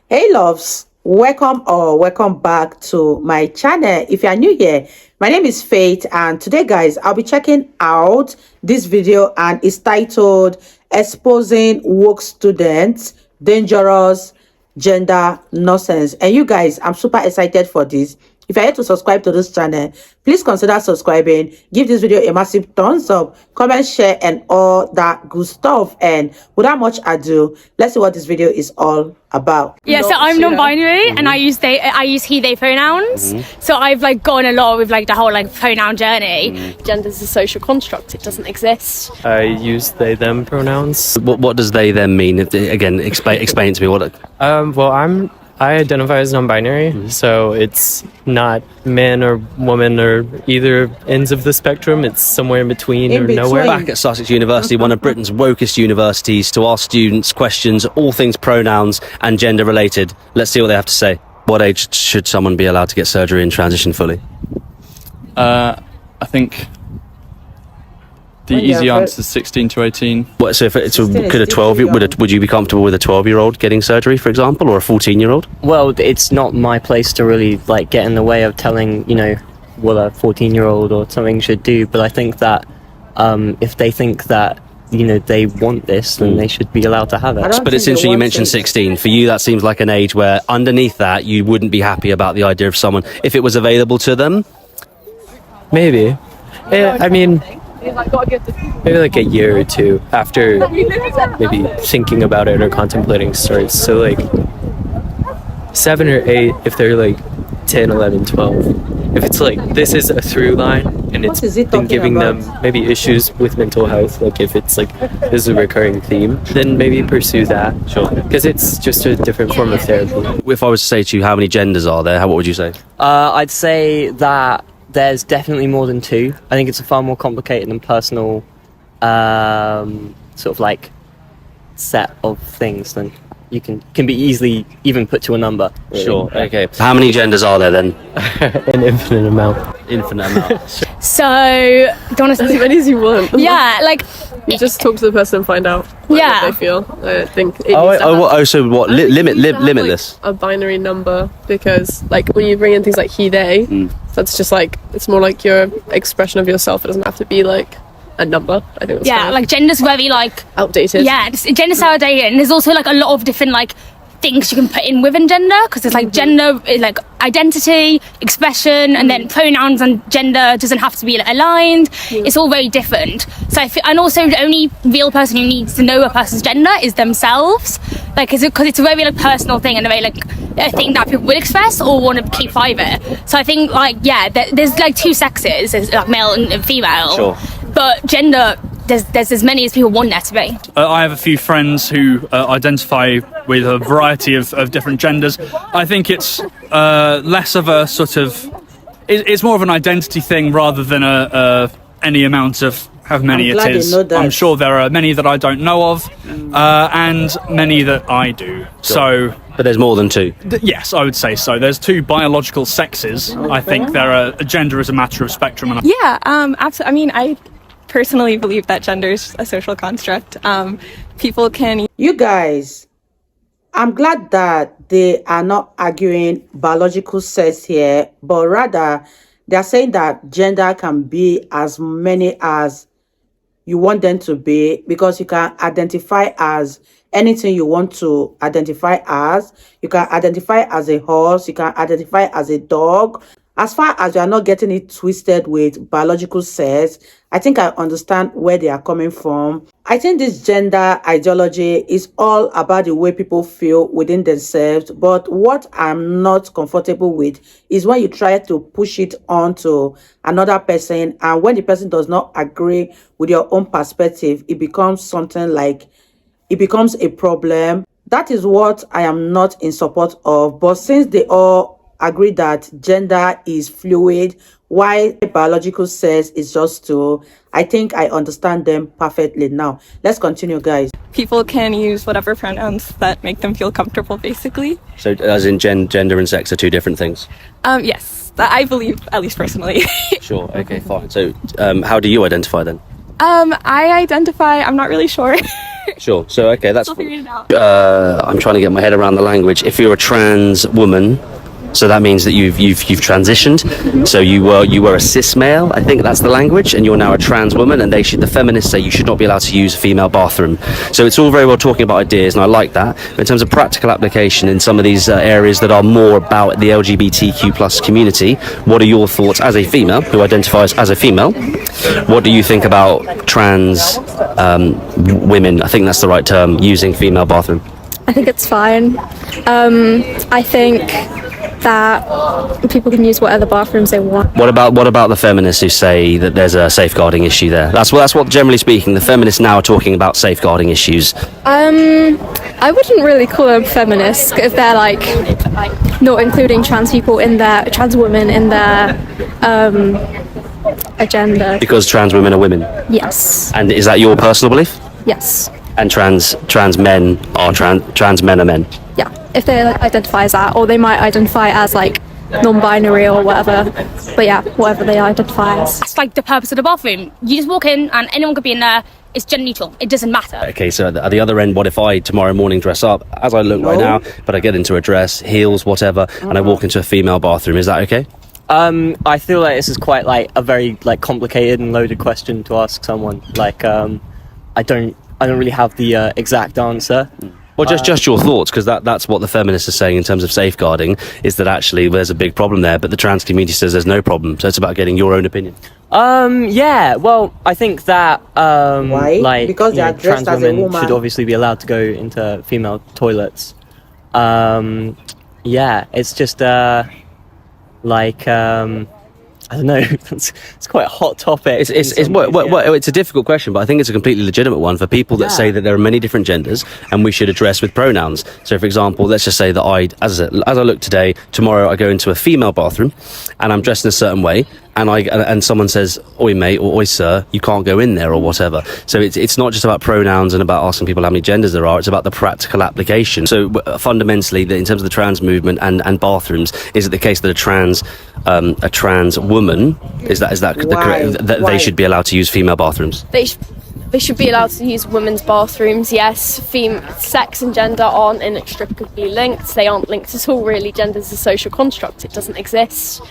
Hey loves, welcome back to my channel. If you are new here, my name is Faith, and today guys I'll be checking out this video, and it's titled Exposing Woke Students Dangerous Gender Nonsense. And you guys, I'm super excited for this. If you're yet to subscribe to this channel, please consider subscribing. Give this video a massive thumbs up, comment, share, and all that good stuff. And without much ado, let's see what this video is all about. Yeah, so I'm non-binary and I use he, they pronouns. So I've gone a lot with the whole pronoun journey. Gender's a social construct, it doesn't exist. I use they, them pronouns. What does they, them mean? Again, explain to me what. Well, I identify as non-binary, so it's not man or woman or either ends of the spectrum. It's somewhere in between or nowhere. Back at Sussex University, one of Britain's wokest universities, to ask students questions, all things pronouns and gender related. Let's see what they have to say. What age should someone be allowed to get surgery and transition fully? I think the easy answer is 16 to 18. What, so if could a 12 would you be comfortable with a 12-year-old getting surgery, for example, or a 14-year-old? Well, it's not my place to really get in the way of telling, what a 14-year-old or something should do. But I think that if they think that they want this, then they should be allowed to have it. But it's interesting you mentioned 16. For you, that seems like an age where underneath that you wouldn't be happy about the idea of someone if it was available to them. Maybe. I mean, maybe a year or two after maybe thinking about it or contemplating starts. So 7 or 8 if they're 10, 11, 12. If it's this is a through line and it's been giving them maybe issues with mental health, if it's this is a recurring theme, then maybe pursue that. Sure. Because it's just a different form of therapy. If I was to say to you how many genders are there, what would you say? I'd say that there's definitely more than 2. I think it's a far more complicated and personal set of things than you can be easily even put to a number. Really. Sure, okay. How many genders are there then? An infinite amount. Infinite amount. So, do you want to As many as you want. Yeah, you just talk to the person and find out what they feel. I think it So what? Limitless? a binary number, because when you bring in things like he, they, that's just it's more your expression of yourself. It doesn't have to be a number. I think that's gender's very outdated. Yeah, gender's outdated, and there's also a lot of different things you can put in within gender, because there's gender identity, expression, and then pronouns and gender doesn't have to be aligned. It's all very different. So and also the only real person who needs to know a person's gender is themselves, because it's a very personal thing, and a very a thing that people will express or want to keep private. So I think there's 2 sexes, there's male and female. Sure. But gender, there's as many as people want there to be. I have a few friends who identify with a variety of different genders. I think it's less of a sort of... It's more of an identity thing rather than any amount of how many it is. I'm sure there are many that I don't know of, and many that I do. Sure. So... But there's more than 2? Yes, I would say so. There's 2 biological sexes. I think gender is a matter of spectrum. Yeah, absolutely. I mean, I personally believe that gender is a social construct. People can... You guys, I'm glad that they are not arguing biological sex here, but rather they're saying that gender can be as many as you want them to be, because you can identify as anything you want to identify as. You can identify as a horse, you can identify as a dog. As far as you are not getting it twisted with biological sex, I think I understand where they are coming from. I think this gender ideology is all about the way people feel within themselves. But what I'm not comfortable with is when you try to push it onto another person, and when the person does not agree with your own perspective, it becomes something it becomes a problem. That is what I am not in support of. But since they all agree that gender is fluid, why biological sex is just 2, I think I understand them perfectly now. Let's continue, guys. People can use whatever pronouns that make them feel comfortable, basically. So as in gender and sex are 2 different things? Yes, I believe, at least personally. Sure, okay, fine. So how do you identify then? I identify, I'm not really sure. Sure. So, okay, that's... Still figuring it out. I'm trying to get my head around the language. If you're a trans woman, so that means that you've transitioned. So you were a cis male, I think that's the language, and you're now a trans woman. And the feminists say you should not be allowed to use a female bathroom. So it's all very well talking about ideas, and I like that. But in terms of practical application in some of these areas that are more about the LGBTQ plus community, what are your thoughts as a female who identifies as a female? What do you think about trans women? I think that's the right term, using female bathroom. I think it's fine. I think that people can use whatever bathrooms they want. What about the feminists who say that there's a safeguarding issue there? That's what generally speaking the feminists now are talking about, safeguarding issues. I wouldn't really call them feminists if they're like not including trans women in their agenda. Because trans women are women. Yes. And is that your personal belief? Yes. And trans men are trans men are men. Yeah. If they identify as that, or they might identify as like non-binary or whatever. But yeah, whatever they identify as. That's like the purpose of the bathroom. You just walk in and anyone could be in there. It's gender neutral. It doesn't matter. Okay, so at the other end, what if I tomorrow morning dress up as I look right now, but I get into a dress, heels, whatever, and I walk into a female bathroom? Is that okay? I feel like this is quite like a very like complicated and loaded question to ask someone. Like, I don't really have the exact answer. Well, just your thoughts, because that's what the feminists are saying in terms of safeguarding, is that actually there's a big problem there, but the trans community says there's no problem. So it's about getting your own opinion. Yeah, well, I think that Why? like Because they are dressed trans as a women woman. should obviously be allowed to go into female toilets. Yeah, it's just I don't know. It's quite a hot topic. It's a difficult question, but I think it's a completely legitimate one for people that say that there are many different genders and we should address with pronouns. So, for example, let's just say that as I look today, tomorrow I go into a female bathroom and I'm dressed in a certain way, and someone says, "Oi, mate," or "Oi, sir," you can't go in there, or whatever. So it's not just about pronouns and about asking people how many genders there are. It's about the practical application. So fundamentally, in terms of the trans movement and bathrooms, is it the case that a trans woman is that the correct that they should be allowed to use female bathrooms? They should be allowed to use women's bathrooms, yes. Sex and gender aren't inextricably linked. They aren't linked at all, really. Gender is a social construct. It doesn't exist.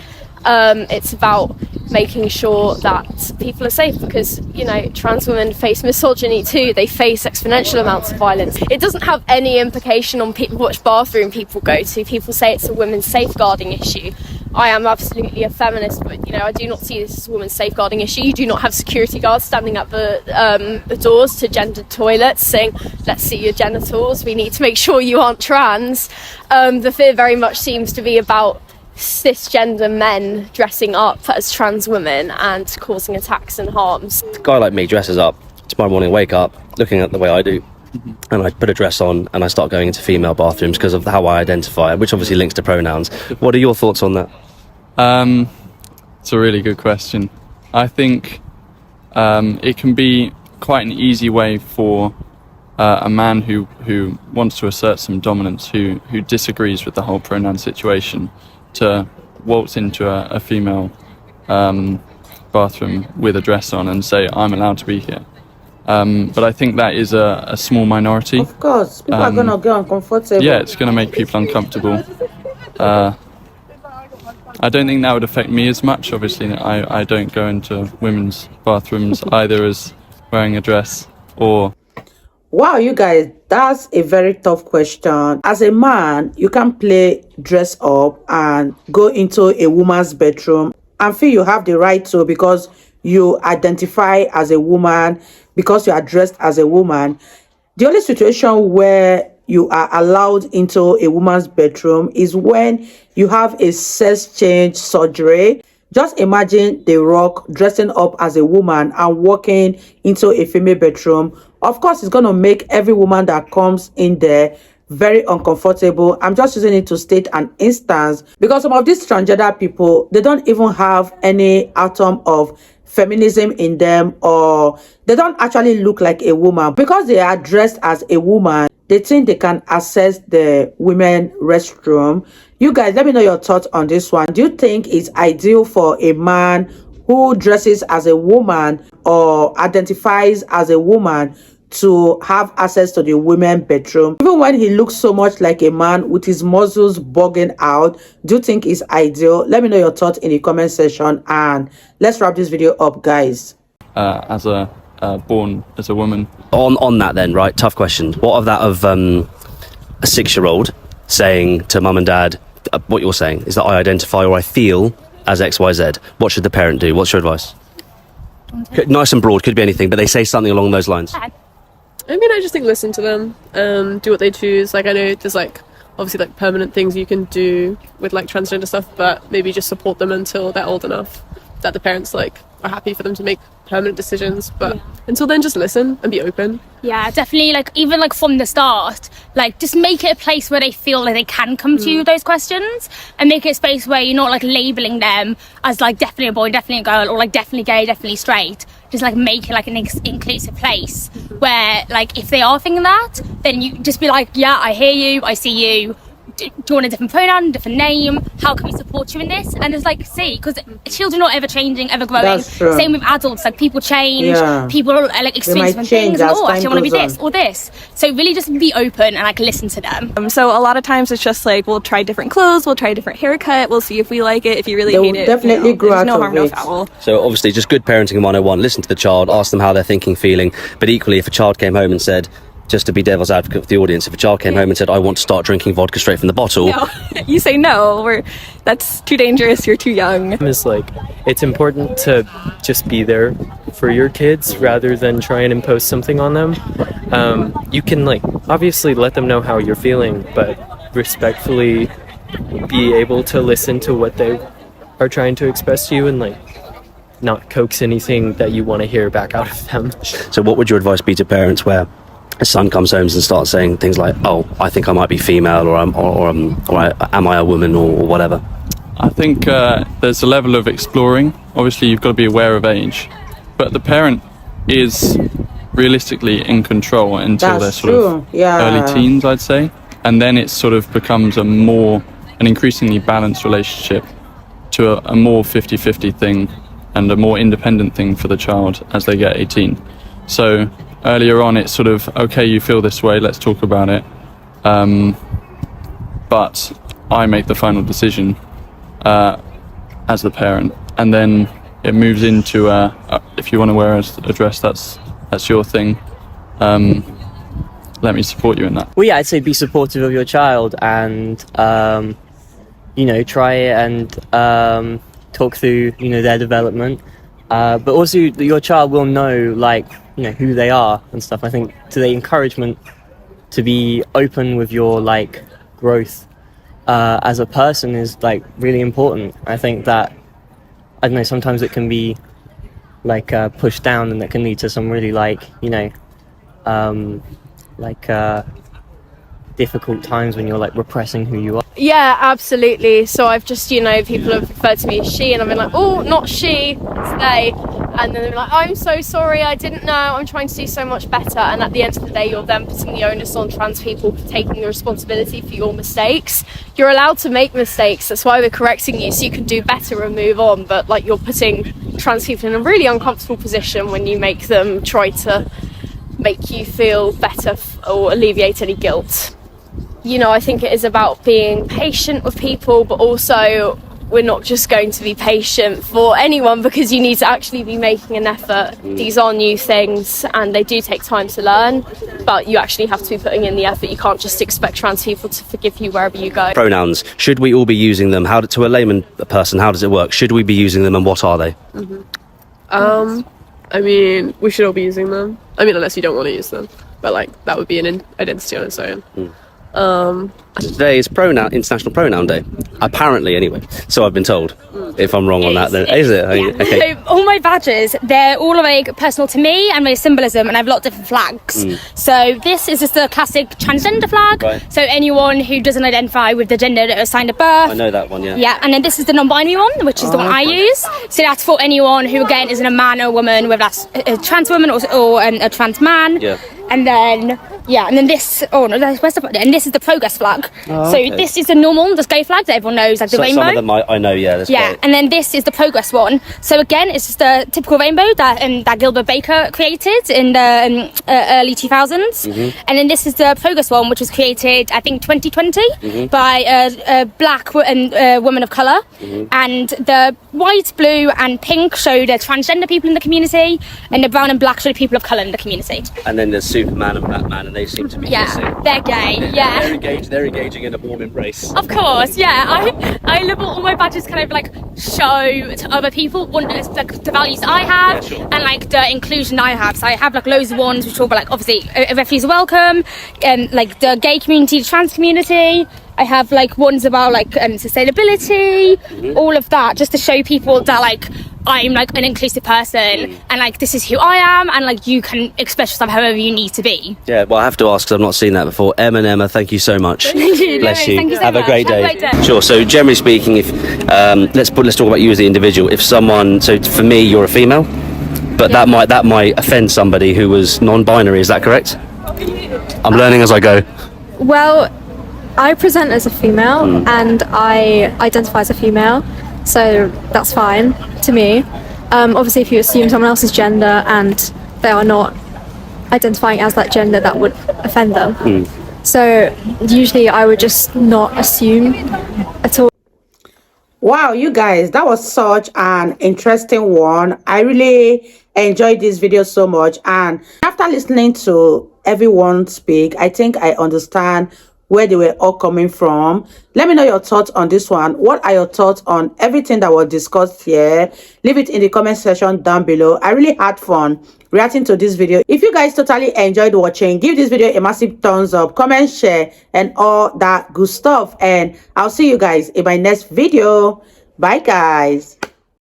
It's about making sure that people are safe because, trans women face misogyny too. They face exponential amounts of violence. It doesn't have any implication on which bathroom people go to. People say it's a women's safeguarding issue. I am absolutely a feminist, but I do not see this as a women's safeguarding issue. You do not have security guards standing at the doors to gendered toilets saying, "Let's see your genitals. We need to make sure you aren't trans." The fear very much seems to be about cisgender men dressing up as trans women and causing attacks and harms. A guy like me dresses up tomorrow morning, wake up looking at the way I do, and I put a dress on and I start going into female bathrooms because of how I identify, which obviously links to pronouns. What are your thoughts on that? It's a really good question. I think it can be quite an easy way for a man who wants to assert some dominance, who disagrees with the whole pronoun situation, to waltz into a female bathroom with a dress on and say, "I'm allowed to be here." But I think that is a small minority. Of course, people are going to get uncomfortable. Yeah, it's going to make people uncomfortable. I don't think that would affect me as much. Obviously, I don't go into women's bathrooms either as wearing a dress or... Wow, you guys, that's a very tough question. As a man, you can play dress up and go into a woman's bedroom and feel you have the right to because you identify as a woman, because you are dressed as a woman. The only situation where you are allowed into a woman's bedroom is when you have a sex change surgery. Just imagine The Rock dressing up as a woman and walking into a female bedroom. Of course, it's going to make every woman that comes in there very uncomfortable. I'm just using it to state an instance because some of these transgender people, they don't even have any atom of feminism in them, or they don't actually look like a woman. Because they are dressed as a woman, they think they can access the women restroom. You guys, let me know your thoughts on this one. Do you think it's ideal for a man who dresses as a woman or identifies as a woman to have access to the women bedroom, even when he looks so much like a man with his muscles bugging out? Do you think is ideal? Let me know your thoughts in the comment section, and let's wrap this video up, guys. As a born as a woman. On that then, right, tough question. What of that of a 6-year-old saying to mum and dad what you're saying is that I identify or I feel as XYZ? What should the parent do? What's your advice? Nice and broad, could be anything, but they say something along those lines. I mean, I just think listen to them, do what they choose. Like, I know there's like obviously like permanent things you can do with like transgender stuff, but maybe just support them until they're old enough that the parents like are happy for them to make permanent decisions. But until then, just listen and be open. Yeah, definitely. Like, even like from the start, like just make it a place where they feel like they can come to you those questions, and make it a space where you're not like labeling them as like definitely a boy, definitely a girl, or like definitely gay, definitely straight. Just like make it like an inclusive place where like if they are thinking that, then you just be like, yeah, I hear you, I see you. Do you want a different pronoun, different name? How can we support you in this? And it's like, see, because children are not ever changing, ever growing. That's true. Same with adults, like people change, Yeah. people like experience different things, and oh, actually I want to be this or this. So really just be open and like listen to them. So a lot of times it's just like, we'll try different clothes, we'll try a different haircut, we'll see if we like it. If you really They hate will it, definitely grow there's out no of harm, no it. foul. So obviously just good parenting 101, listen to the child, ask them how they're thinking, feeling, but equally if a child came home and said, just to be devil's advocate for the audience, if a child came home and said, I want to start drinking vodka straight from the bottle. No. You say no, that's too dangerous, you're too young. Is like, it's important to just be there for your kids rather than try and impose something on them. You can like obviously let them know how you're feeling, but respectfully be able to listen to what they are trying to express to you, and like not coax anything that you want to hear back out of them. So what would your advice be to parents where a son comes home and starts saying things like, oh, I think I might be female, or am I a woman, or whatever? I think there's a level of exploring. Obviously, you've got to be aware of age, but the parent is realistically in control until they're sort of early teens, I'd say, and then it sort of becomes an increasingly balanced relationship to a more 50-50 thing and a more independent thing for the child as they get 18. So earlier on, it's sort of, okay, you feel this way, let's talk about it. But I make the final decision as the parent. And then it moves into, if you want to wear a dress, that's your thing. Let me support you in that. Well, yeah, I'd say be supportive of your child and, try and talk through, their development. But also your child will know, who they are and stuff. I think to the encouragement to be open with your growth as a person is really important. I think that, I don't know, sometimes it can be pushed down, and that can lead to some really difficult times when you're repressing who you are. Yeah, absolutely. So I've just, people have referred to me as she, and I've been like, oh, not she, it's they. And then they're like, I'm so sorry, I didn't know, I'm trying to do so much better. And at the end of the day, you're then putting the onus on trans people for taking the responsibility for your mistakes. You're allowed to make mistakes, that's why we're correcting you, so you can do better and move on. But you're putting trans people in a really uncomfortable position when you make them try to make you feel better or alleviate any guilt. I think it is about being patient with people, but also we're not just going to be patient for anyone, because you need to actually be making an effort. These are new things and they do take time to learn, but you actually have to be putting in the effort. You can't just expect trans people to forgive you wherever you go. Pronouns, should we all be using them? To a layman person, how does it work? Should we be using them, and what are they? I mean, we should all be using them. I mean, unless you don't want to use them, but that would be an identity on its own. Today is International Pronoun Day, apparently, anyway. So I've been told. If I'm wrong on that, then is it? Yeah. Okay. So all my badges, they're all personal to me and my symbolism, and I have a lot of different flags. So this is just a classic transgender flag. Right. So anyone who doesn't identify with the gender that was assigned at birth. I know that one, yeah. Yeah, and then this is the non-binary one, which is the one I use. So that's for anyone who, again, isn't a man or a woman, whether that's a trans woman or a trans man. Yeah. And then Yeah, and then this. Oh no, where's the? And this is the progress flag. Oh, so okay. this is the normal, the gay flag that everyone knows, like the rainbow. Some of them I know, yeah. That's Yeah, great. and then this is the progress one. So again, it's just the typical rainbow that Gilbert Baker created in the early 2000s. And then this is the progress one, which was created, I think, 2020 by a black woman of colour. And the white, blue, and pink show the transgender people in the community, and the brown and black show the people of colour in the community. And then there's Superman and Batman, and they seem to be kissing. They're gay. Yeah. They're engaging in a warm embrace. Of course, yeah. I love all my badges kind of like show to other people like the values that I have and like the inclusion I have. So I have like loads of ones which talk about like obviously refugees are welcome, and like the gay community, the trans community. I have like ones about like sustainability, all of that, just to show people that like I'm like an inclusive person and like this is who I am, and like you can express yourself however you need to be. Yeah, well, I have to ask because I've not seen that before. Emma, thank you so much. Thank you. Bless you. Thank you so Have much. a great day. Have a great day. Sure. So generally speaking, if let's talk about you as the individual. If someone, so for me, you're a female, but that might offend somebody who was non-binary. Is that correct? I'm learning as I go. Well, I present as a female and I identify as a female, so that's fine to me. Obviously, if you assume someone else's gender and they are not identifying as that gender, that would offend them. So usually I would just not assume at all. Wow, you guys, that was such an interesting one. I really enjoyed this video so much, and after listening to everyone speak, I think I understand where they were all coming from. Let me know your thoughts on this one. What are your thoughts on everything that was discussed here? Leave it in the comment section down below. I really had fun reacting to this video. If you guys totally enjoyed watching, give this video a massive thumbs up, comment, share, and all that good stuff. And I'll see you guys in my next video. Bye guys.